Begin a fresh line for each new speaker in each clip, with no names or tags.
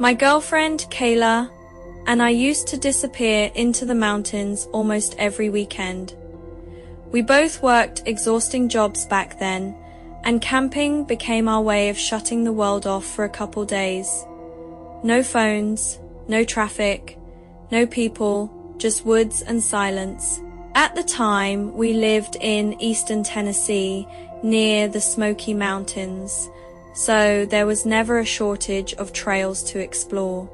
My girlfriend, Kayla, and I used to disappear into the mountains almost every weekend. We both worked exhausting jobs back then, and camping became our way of shutting the world off for a couple days. No phones, no traffic, no people, just woods and silence. At the time, we lived in eastern Tennessee, near the Smoky Mountains, so there was never a shortage of trails to explore.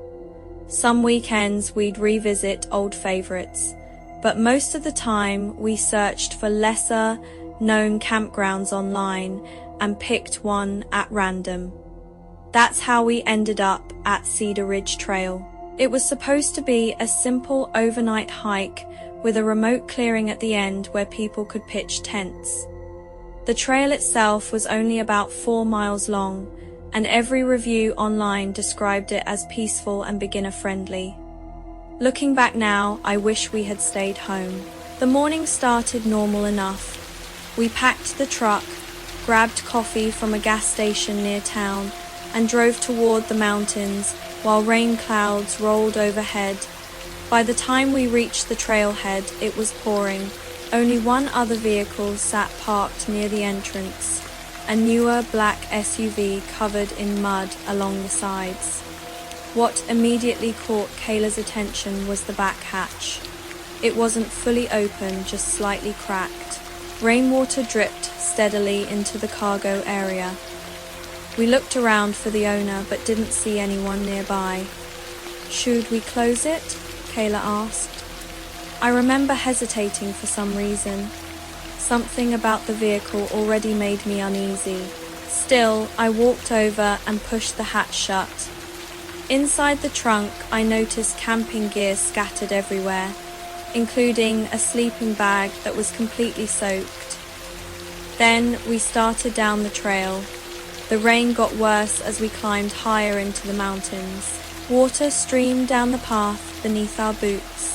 Some weekends we'd revisit old favorites, but most of the time we searched for lesser-known campgrounds online and picked one at random. That's how we ended up at Cedar Ridge Trail. It was supposed to be a simple overnight hike with a remote clearing at the end where people could pitch tents. The trail itself was only about 4 miles long, and every review online described it as peaceful and beginner-friendly. Looking back now, I wish we had stayed home. The morning started normal enough. We packed the truck, grabbed coffee from a gas station near town, and drove toward the mountains while rain clouds rolled overhead. By the time we reached the trailhead, it was pouring. Only one other vehicle sat parked near the entrance, a newer black SUV covered in mud along the sides. What immediately caught Kayla's attention was the back hatch. It wasn't fully open, just slightly cracked. Rainwater dripped steadily into the cargo area. We looked around for the owner but didn't see anyone nearby. "Should we close it?" Kayla asked. I remember hesitating for some reason. Something about the vehicle already made me uneasy. Still, I walked over and pushed the hatch shut. Inside the trunk, I noticed camping gear scattered everywhere, including a sleeping bag that was completely soaked. Then we started down the trail. The rain got worse as we climbed higher into the mountains. Water streamed down the path beneath our boots,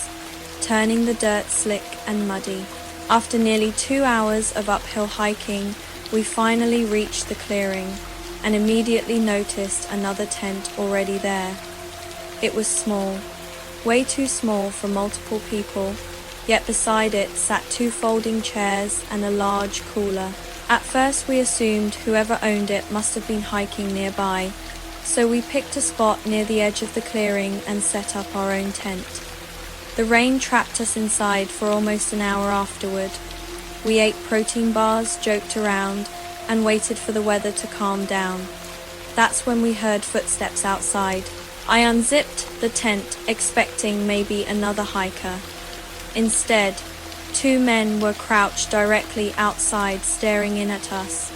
turning the dirt slick and muddy. After nearly 2 hours of uphill hiking, we finally reached the clearing and immediately noticed another tent already there. It was small, way too small for multiple people, yet beside it sat 2 folding chairs and a large cooler. At first we assumed whoever owned it must have been hiking nearby, so we picked a spot near the edge of the clearing and set up our own tent. The rain trapped us inside for almost an hour afterward. We ate protein bars, joked around, and waited for the weather to calm down. That's when we heard footsteps outside. I unzipped the tent, expecting maybe another hiker. Instead, 2 men were crouched directly outside, staring in at us.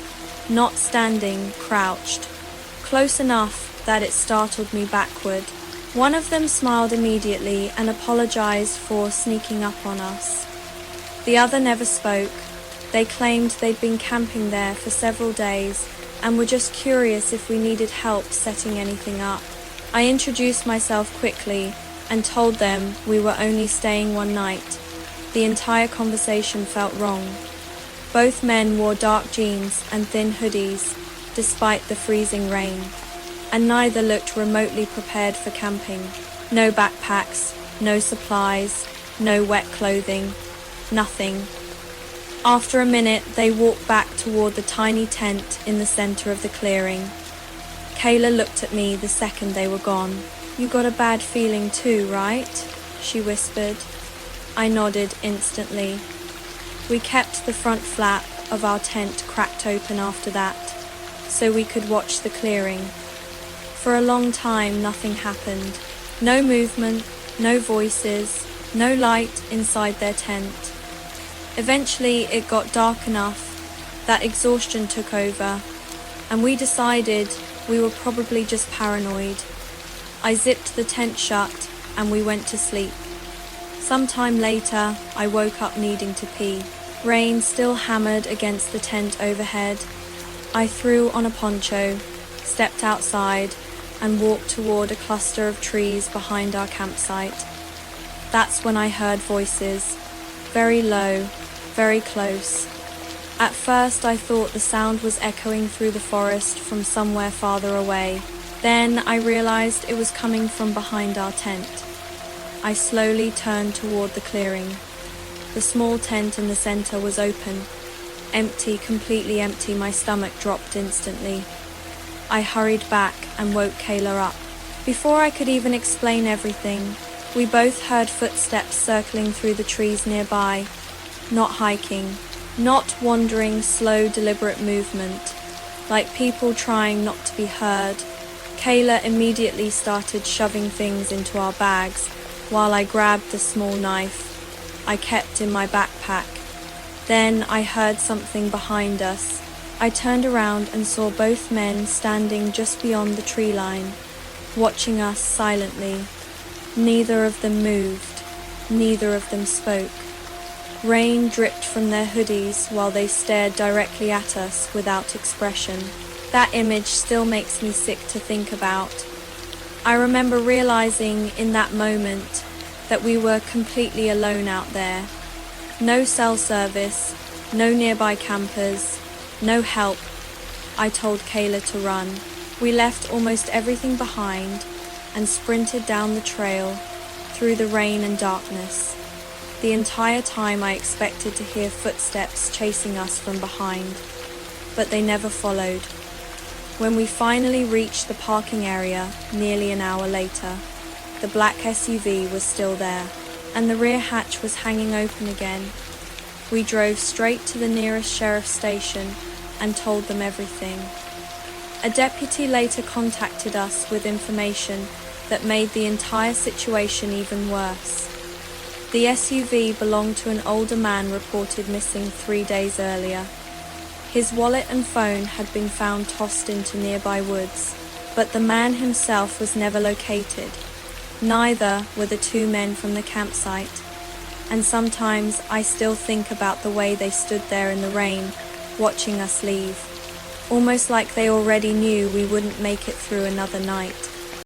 Not standing, crouched. Close enough that it startled me backward. One of them smiled immediately and apologized for sneaking up on us. The other never spoke. They claimed they'd been camping there for several days and were just curious if we needed help setting anything up. I introduced myself quickly and told them we were only staying one night. The entire conversation felt wrong. Both men wore dark jeans and thin hoodies, despite the freezing rain, and neither looked remotely prepared for camping. No backpacks, no supplies, no wet clothing, nothing. After a minute, they walked back toward the tiny tent in the center of the clearing. Kayla looked at me the second they were gone. "You got a bad feeling too, right?" she whispered. I nodded instantly. We kept the front flap of our tent cracked open after that, so we could watch the clearing. For a long time, nothing happened. No movement, no voices, no light inside their tent. Eventually, it got dark enough that exhaustion took over, and we decided we were probably just paranoid. I zipped the tent shut, and we went to sleep. Sometime later, I woke up needing to pee. Rain still hammered against the tent overhead. I threw on a poncho, stepped outside, and walked toward a cluster of trees behind our campsite. That's when I heard voices, very low, very close. At first I thought the sound was echoing through the forest from somewhere farther away, Then I realized it was coming from behind our tent. I slowly turned toward the clearing. The small tent in the center was open. Empty, completely empty. My stomach dropped instantly. I hurried back and woke Kayla up. Before I could even explain everything, we both heard footsteps circling through the trees nearby. Not hiking, not wandering, slow, deliberate movement, like people trying not to be heard. Kayla immediately started shoving things into our bags while I grabbed the small knife I kept in my backpack. Then I heard something behind us. I turned around and saw both men standing just beyond the tree line, watching us silently. Neither of them moved. Neither of them spoke. Rain dripped from their hoodies while they stared directly at us without expression. That image still makes me sick to think about. I remember realizing in that moment that we were completely alone out there. No cell service, no nearby campers, no help. I told Kayla to run. We left almost everything behind and sprinted down the trail through the rain and darkness. The entire time I expected to hear footsteps chasing us from behind, but they never followed. When we finally reached the parking area nearly an hour later, the black SUV was still there, and the rear hatch was hanging open again. We drove straight to the nearest sheriff's station and told them everything. A deputy later contacted us with information that made the entire situation even worse. The SUV belonged to an older man reported missing 3 days earlier. His wallet and phone had been found tossed into nearby woods, but the man himself was never located. Neither were the two men from the campsite, and sometimes I still think about the way they stood there in the rain, watching us leave, almost like they already knew we wouldn't make it through another night.